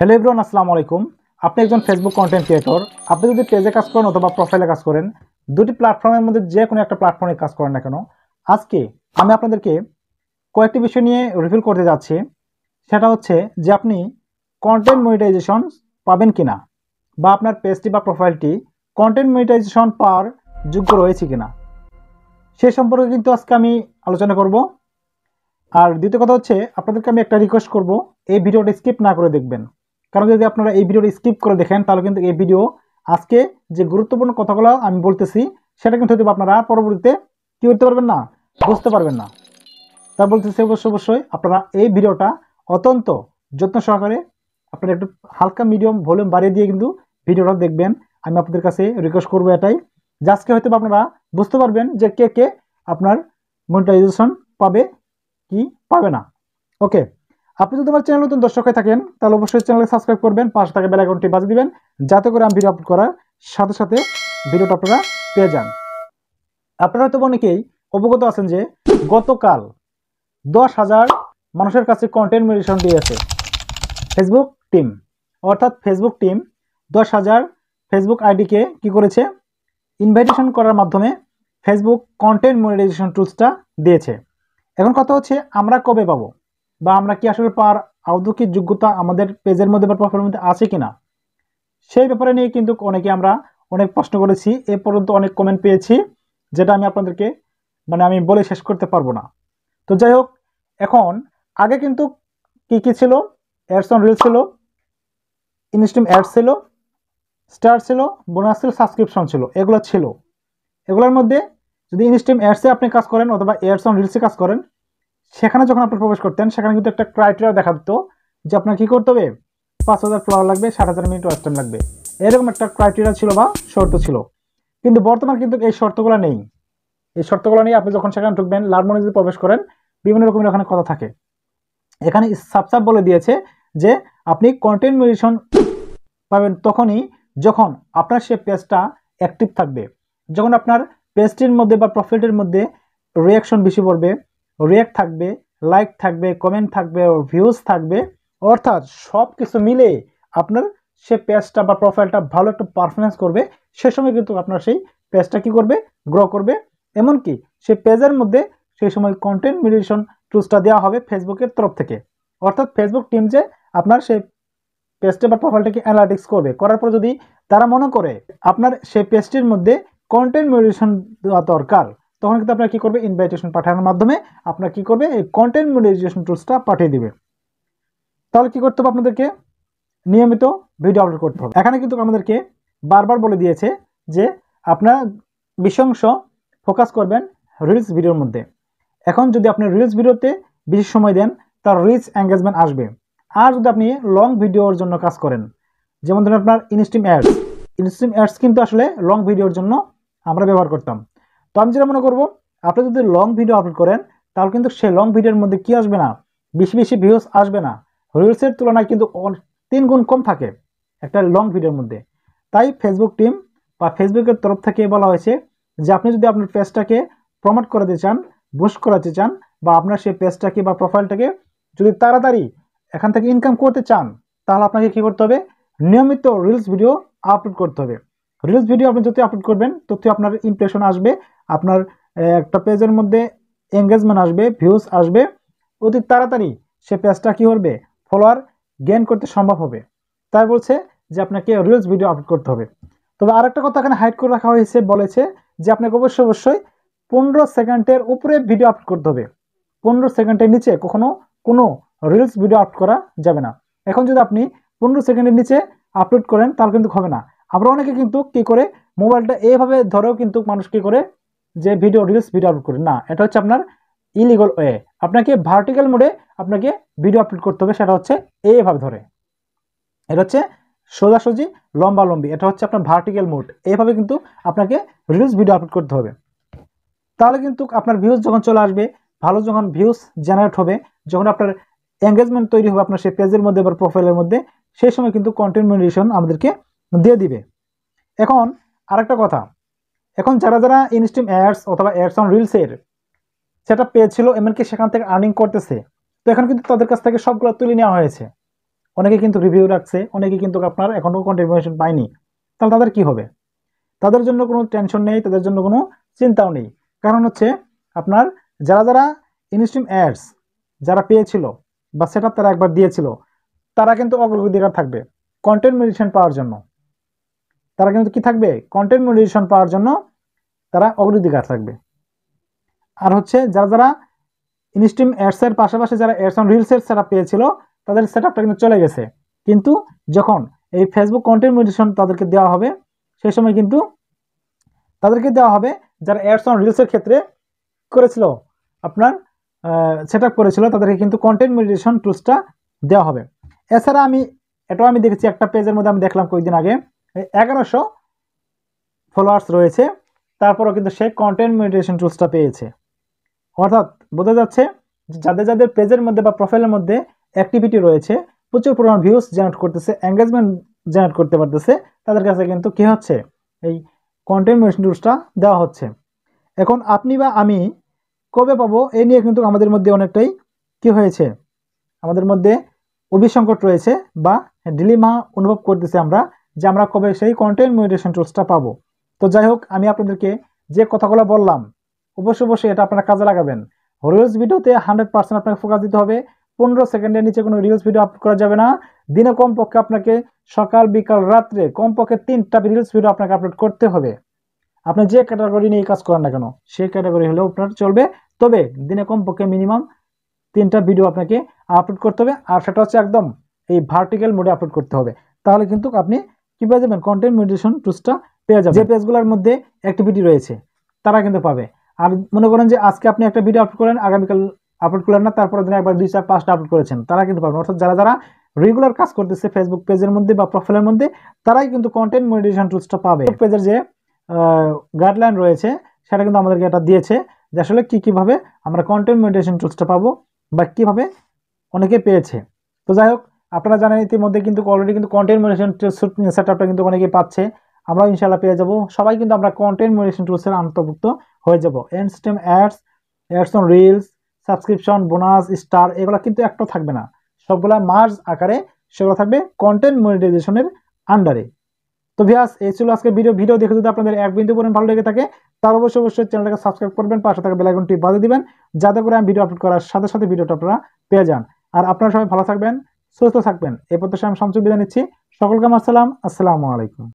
Hello everyone, আসসালামু আলাইকুম। আপনি একজন ফেসবুক কন্টেন্ট ক্রিয়েটর। আপনি যদি পেজে কাজ করেন অথবা প্রোফাইলে কাজ করেন, দুটি প্ল্যাটফর্মের মধ্যে যে কোনো একটা প্ল্যাটফর্মে কাজ করেন না কেন, আজকে আমি আপনাদেরকে কয়েকটি বিষয় নিয়ে রিভিল করতে যাচ্ছি। সেটা হচ্ছে যে আপনি কন্টেন্ট মনিটাইজেশন পাবেন কিনা, বা আপনার পেজটি বা প্রোফাইলটি কন্টেন্ট মনিটাইজেশন পাওয়ার যোগ্য রয়েছে কিনা, সে সম্পর্কে কিন্তু আজকে আমি আলোচনা করব। আর দ্বিতীয় কথা হচ্ছে, আপনাদেরকে আমি একটা রিকোয়েস্ট করব, এই ভিডিওটা স্কিপ না করে দেখবেন। কারণ যদি আপনারা এই ভিডিওটা স্কিপ করে দেখেন, তাহলে কিন্তু এই ভিডিও আজকে যে গুরুত্বপূর্ণ কথাগুলো আমি বলতেছি, সেটা কিন্তু হয়তো আপনারা পরবর্তীতে কী করতে পারবেন না, বুঝতে পারবেন না। তা বলতেছি অবশ্যই আপনারা এই ভিডিওটা অত্যন্ত যত্ন সহকারে, আপনারা একটু হালকা মিডিয়াম ভলিউম বাড়িয়ে দিয়ে কিন্তু ভিডিওটা দেখবেন। আমি আপনাদের কাছে রিকোয়েস্ট করবো এটাই, যে আজকে হয়তো আপনারা বুঝতে পারবেন যে কে কে আপনার মনিটাইজেশন পাবে কি পাবে না। ওকে, আপনি যদি আমার চ্যানেল নতুন দর্শক হয়ে থাকেন, তাহলে অবশ্যই চ্যানেলকে সাবস্ক্রাইব করবেন, পাশে থাকা বেল আইকনটি বাজিয়ে দিবেন, যাতে করে আমি ভিডিও আপলোড করার সাথে সাথে ভিডিওটা আপনারা পেয়ে যান। আপনারা হয়তো অনেকেই অবগত আছেন যে গতকাল 10,000 মানুষের কাছে কন্টেন্ট মনিটাইজেশন দিয়েছে ফেসবুক টিম। অর্থাৎ ফেসবুক টিম 10,000 ফেসবুক আইডিকে কি করেছে, ইনভাইটেশন করার মাধ্যমে ফেসবুক কন্টেন্ট মনিটাইজেশন টুলসটা দিয়েছে। এখন কথা হচ্ছে, আমরা কবে পাবো, বা আমরা কি আসলে পাওয়ার আদৌ কি যোগ্যতা আমাদের পেজের মধ্যে বা প্রোফাইলের মধ্যে আছে কিনা, সেই ব্যাপারে নিয়ে কিন্তু আমরা অনেক প্রশ্ন করেছি। এ পর্যন্ত অনেক কমেন্ট পেয়েছি, যেটা আমি আপনাদেরকে আমি বলে শেষ করতে পারবো না। তো যাই হোক, এখন আগে কিন্তু কি ছিল, অ্যাডস অন রিলস ছিল, ইনস্ট্রিম অ্যাডস ছিল, স্টার ছিল, বোনাস ছিল, সাবস্ক্রিপশন ছিল, এগুলো ছিল। এগুলোর মধ্যে যদি ইনস্ট্রিম অ্যাডসে আপনি কাজ করেন অথবা অ্যাডস অন রিলসে কাজ করেন, সেখানে যখন আপনি প্রবেশ করতেন, সেখানে কিন্তু একটা ক্রাইটেরিয়া দেখা দিত যে আপনার কী করতে হবে, 5,000 ফলোয়ার লাগবে, 60,000 মিনিট ওয়াচ টাইম লাগবে, এরকম একটা ক্রাইটেরিয়া ছিল বা শর্ত ছিল। কিন্তু বর্তমান কিন্তু এই শর্তগুলো নেই। এই শর্তগুলো নিয়ে আপনি যখন সেখানে ঢুকবেন, লার্ন মনে যদি প্রবেশ করেন, বিভিন্ন রকমের ওখানে কথা থাকে। এখানে সাবসাব বলে দিয়েছে যে আপনি কন্টেন্ট মনিটাইজেশন পাবেন তখনই যখন আপনার সে পেজটা অ্যাক্টিভ থাকবে, যখন আপনার পেজটির মধ্যে বা প্রোফাইলের মধ্যে রিয়াকশন বেশি পড়বে, রিয়াক্ট থাকবে, লাইক থাকবে, কমেন্ট থাকবে, ভিউজ থাকবে, অর্থাৎ সব কিছু মিলে আপনার সে পেজটা বা প্রোফাইলটা ভালো একটা পারফরমেন্স করবে। সে সময় কিন্তু আপনার সেই পেজটা কি করবে, গ্রো করবে। এমনকি সেই পেজের মধ্যে সেই সময় কন্টেন্ট মনিটাইজেশন টুলসটা দেওয়া হবে ফেসবুকের তরফ থেকে। অর্থাৎ ফেসবুক টিম যে আপনার সেই পেজটা বা প্রোফাইলটাকে অ্যানালাইটিক্স করবে, করার পর যদি তারা মনে করে আপনার সেই পেজটির মধ্যে কন্টেন্ট মনিটাইজেশন দেওয়া দরকার, তখন কিন্তু আপনার কী করবে, ইনভাইটেশন পাঠানোর মাধ্যমে আপনার কী করবে, এই কন্টেন্ট মনিটাইজেশন টুলসটা পাঠিয়ে দিবে। তাহলে কী করতে হবে, আপনাদেরকে নিয়মিত ভিডিও আপলোড করতে হবে। এখানে কিন্তু আমাদেরকে বারবার বলে দিয়েছে যে আপনারা বেশি অংশ ফোকাস করবেন রিলস ভিডিওর মধ্যে। এখন যদি আপনি রিলস ভিডিওতে বেশি সময় দেন, তার রিচ এঙ্গেজমেন্ট আসবে। আর যদি আপনি লং ভিডিওর জন্য কাজ করেন, যেমন ধরুন আপনার ইনস্ট্রিম অ্যাডস কিন্তু আসলে লং ভিডিওর জন্য আমরা ব্যবহার করতাম। তো আমি যেটা মনে করবো, আপনি যদি লং ভিডিও আপলোড করেন, তাহলে কিন্তু সেই লং ভিডিওর মধ্যে কি আসবে না, বেশি বেশি ভিউজ আসবে না। রিলসের তুলনায় কিন্তু 3 গুণ কম থাকে একটা লং ভিডিওর মধ্যে। তাই ফেসবুক টিম বা ফেসবুকের তরফ থেকে বলা হয়েছে যে আপনি যদি আপনার পেজটাকে প্রমোট করাতে চান, বুস্ট করাতে চান, বা আপনার সেই পেজটাকে বা প্রোফাইলটাকে যদি তাড়াতাড়ি এখান থেকে ইনকাম করতে চান, তাহলে আপনাকে কী করতে হবে, নিয়মিত রিলস ভিডিও আপলোড করতে হবে। রিলস ভিডিও আপনি যত আপলোড করবেন, তত আপনার ইমপ্রেশন আসবে, আপনার একটা পেজের মধ্যে এঙ্গেজমেন্ট আসবে, ভিউজ আসবে, অতি তাড়াতাড়ি সে পেজটা কী করবে, ফলোয়ার গেইন করতে সম্ভব হবে। তাই বলছে যে আপনাকে রিলস ভিডিও আপলোড করতে হবে। তবে আরেকটা কথা এখানে হাইড করে রাখা হয়েছে, বলেছে যে আপনাকে অবশ্যই 15 সেকেন্ডের উপরে ভিডিও আপলোড করতে হবে। 15 সেকেন্ডের নিচে কখনো কোনো রিলস ভিডিও আপলোড করা যাবে না। এখন যদি আপনি 15 সেকেন্ডের নিচে আপলোড করেন, তাহলে কিন্তু হবে না। আমরা অনেকে কিন্তু কী করে, মোবাইলটা এইভাবে ধরেও কিন্তু মানুষ কী করে যে রিলস ভিডিও আপলোড করে না, এটা হচ্ছে আপনার ইলিগাল ওয়ে। আপনাকে ভার্টিক্যাল মোডে আপনাকে ভিডিও আপলোড করতে হবে, সেটা হচ্ছে এইভাবে ধরে, এটা হচ্ছে সোজাসুজি লম্বালম্বি, এটা হচ্ছে আপনার ভার্টিক্যাল মোড। এইভাবে কিন্তু আপনাকে রিলস ভিডিও আপলোড করতে হবে। তাহলে কিন্তু আপনার ভিউজ যখন চলে আসবে, ভালো যখন ভিউজ জেনারেট হবে, যখন আপনার এঙ্গেজমেন্ট তৈরি হবে আপনার সেই পেজের মধ্যে বা প্রোফাইলের মধ্যে, সেই সময় কিন্তু কন্টেন্ট মনিটাইজেশন আমাদেরকে দিয়ে দিবে। এখন আরেকটা কথা, এখন যারা ইনস্ট্রিম অ্যাডস অথবা অ্যাডস অন রিলসের সেটা পেয়েছিল, এমনকি সেখান থেকে আর্নিং করতেছে, তো এখন কিন্তু তাদের কাছ থেকে সবগুলো তুলে নেওয়া হয়েছে। অনেকে কিন্তু রিভিউ রাখছে, অনেকে কিন্তু আপনার এখনো কন্ট্রিবিউশন পায়নি। তাহলে তাদের কি হবে? তাদের জন্য কোনো টেনশন নেই, তাদের জন্য কোনো চিন্তাও নেই। কারণ হচ্ছে আপনার যারা ইনস্ট্রিম অ্যাডস যারা পেয়েছিল বা সেটআপ তারা একবার দিয়েছিল, তারা কিন্তু অগ্রাধিকার থাকবে কন্টেন্ট মনিটাইজেশন পাওয়ার জন্য। তারা কিন্তু কি থাকবে? কন্টেন্ট মনিটাইজেশন পাওয়ার জন্য তারা অগ্রাধিকার থাকবে। আর হচ্ছে যারা ইনস্ট্রিম অ্যাডস এর পাশাপাশি যারা অ্যাডস অন রিলস এর সেটআপ পেয়েছিল, তাদের সেটআপটা কিন্তু চলে গেছে। কিন্তু যখন এই ফেসবুক কন্টেন্ট মনিটাইজেশন তাদেরকে দেওয়া হবে, সেই সময় কিন্তু তাদেরকে দেওয়া হবে যারা অ্যাডস অন রিলস এর ক্ষেত্রে করেছিল, আপনার সেটআপ করেছিল, তাদেরকে কিন্তু কন্টেন্ট মনিটাইজেশন টুলসটা দেওয়া হবে। এছাড়া এটাও আমি দেখেছি, একটা পেজের মধ্যে আমি দেখলাম কয়েকদিন আগে 1100 ফলোয়ার্স রয়েছে, তারপরও কিন্তু সে কন্টেন্ট মনিটাইজেশন টুলসটা পেয়েছে। অর্থাৎ বোঝা যাচ্ছে যাদের পেজের মধ্যে বা প্রোফাইলের মধ্যে অ্যাক্টিভিটি রয়েছে, প্রচুর পরিমাণ ভিউজ জেনারেট করতেছে, এঙ্গেজমেন্ট জেনারেট করতে পারতেছে, তাদের কাছে কিন্তু কি হচ্ছে? এই কন্টেন্ট মনিটাইজেশন টুলসটা দেওয়া হচ্ছে। এখন আপনি বা আমি কবে পাবো, এই নিয়ে কিন্তু আমাদের মধ্যে অনেকটাই কি হয়েছে, আমাদের মধ্যে অভিসংকট রয়েছে বা ডিলেমা অনুভব করতেছি আমরা, যে আমরা কবে সেই কন্টেন্ট মনিটাইজেশন টুলসটা পাবো। তো যাই হোক, আমি আপনাদেরকে যে কথাগুলো বললাম অবশ্যই এটা আপনারা কাজে লাগাবেন। রিলস ভিডিওতে 100% আপনাকে ফোকাস দিতে হবে। 15 সেকেন্ডের নিচে কোনো রিলস ভিডিও আপলোড করা যাবে না। দিনে কমপক্ষে আপনাকে সকাল বিকাল রাত্রে কমপক্ষে 3টা রিলস ভিডিও আপনাকে আপলোড করতে হবে। আপনি যে ক্যাটাগরি নিয়ে কাজ করেন না কেন, সেই ক্যাটাগরি হলেও আপনার চলবে। তবে দিনে কমপক্ষে মিনিমাম 3টা ভিডিও আপনাকে আপলোড করতে হবে, আর সেটা হচ্ছে একদম এই ভার্টিক্যাল মোডে আপলোড করতে হবে। তাহলে কিন্তু আপনি কি পেয়ে যাবেন? কন্টেন্ট মনিটাইজেশন টুলসটা পেয়ে যাবেন। যে পেজগুলোর মধ্যে অ্যাক্টিভিটি রয়েছে তারা কিন্তু পাবে। আর মনে করেন যে আজকে আপনি একটা ভিডিও আপলোড করেন, আগামীকাল আপলোড করলেন না, তারপরে দিন একবার 2, 4, 5টা আপলোড করেছেন, তারা কিন্তু পাবেন। অর্থাৎ যারা রেগুলার কাজ করতেছে ফেসবুক পেজের মধ্যে বা প্রোফাইলের মধ্যে, তারাই কিন্তু কন্টেন্ট মনিটাইজেশন টুলসটা পাবে। পেজের যে গাইডলাইন রয়েছে সেটা কিন্তু আমাদেরকে এটা দিয়েছে যে আসলে কিভাবে আমরা কন্টেন্ট মনিটাইজেশন টুলসটা পাবো বা কিভাবে অনেকে পেয়েছে। তো যাই হোক, আপনারা জানেন ইতিমধ্যে কিন্তু অলরেডি কিন্তু কন্টেন্ট মনিটাইজেশন সেটআপটা কিন্তু অনেকে পাচ্ছে। আমরা ইনশাআল্লাহ পেয়ে যাব। সবাই কিন্তু আমরা কন্টেন্ট মনিটাইজেশন টুলসের অন্তর্ভুক্ত হয়ে যাব। Instream ads, ads on reels, subscription, bonus, star, এগুলো কিন্তু একটা থাকবে না, সবগুলা মার্জ আকারে সেগুলো থাকবে কন্টেন্ট মনিটাইজেশনের আন্ডারে। তো ভিউয়ার্স, এই ছিল আজকে ভিডিও দেখে যদি আপনাদের এক বিন্দু পরিমাণ ভালো লেগে থাকে, তাহলে অবশ্যই চ্যানেলটাকে সাবস্ক্রাইব করবেন, পাশে থাকা বেল আইকনটি বাজিয়ে দিবেন, যাতে করে আমি ভিডিও আপলোড করার সাথে সাথে ভিডিওটা আপনারা পেয়ে যান। আর আপনারা সবাই ভালো থাকবেন, সুস্থ থাকবেন, এই প্রত্যাশায় আমি শামসু বিদায় নিচ্ছি। সকলকে আমার সালাম, আসসালামু আলাইকুম।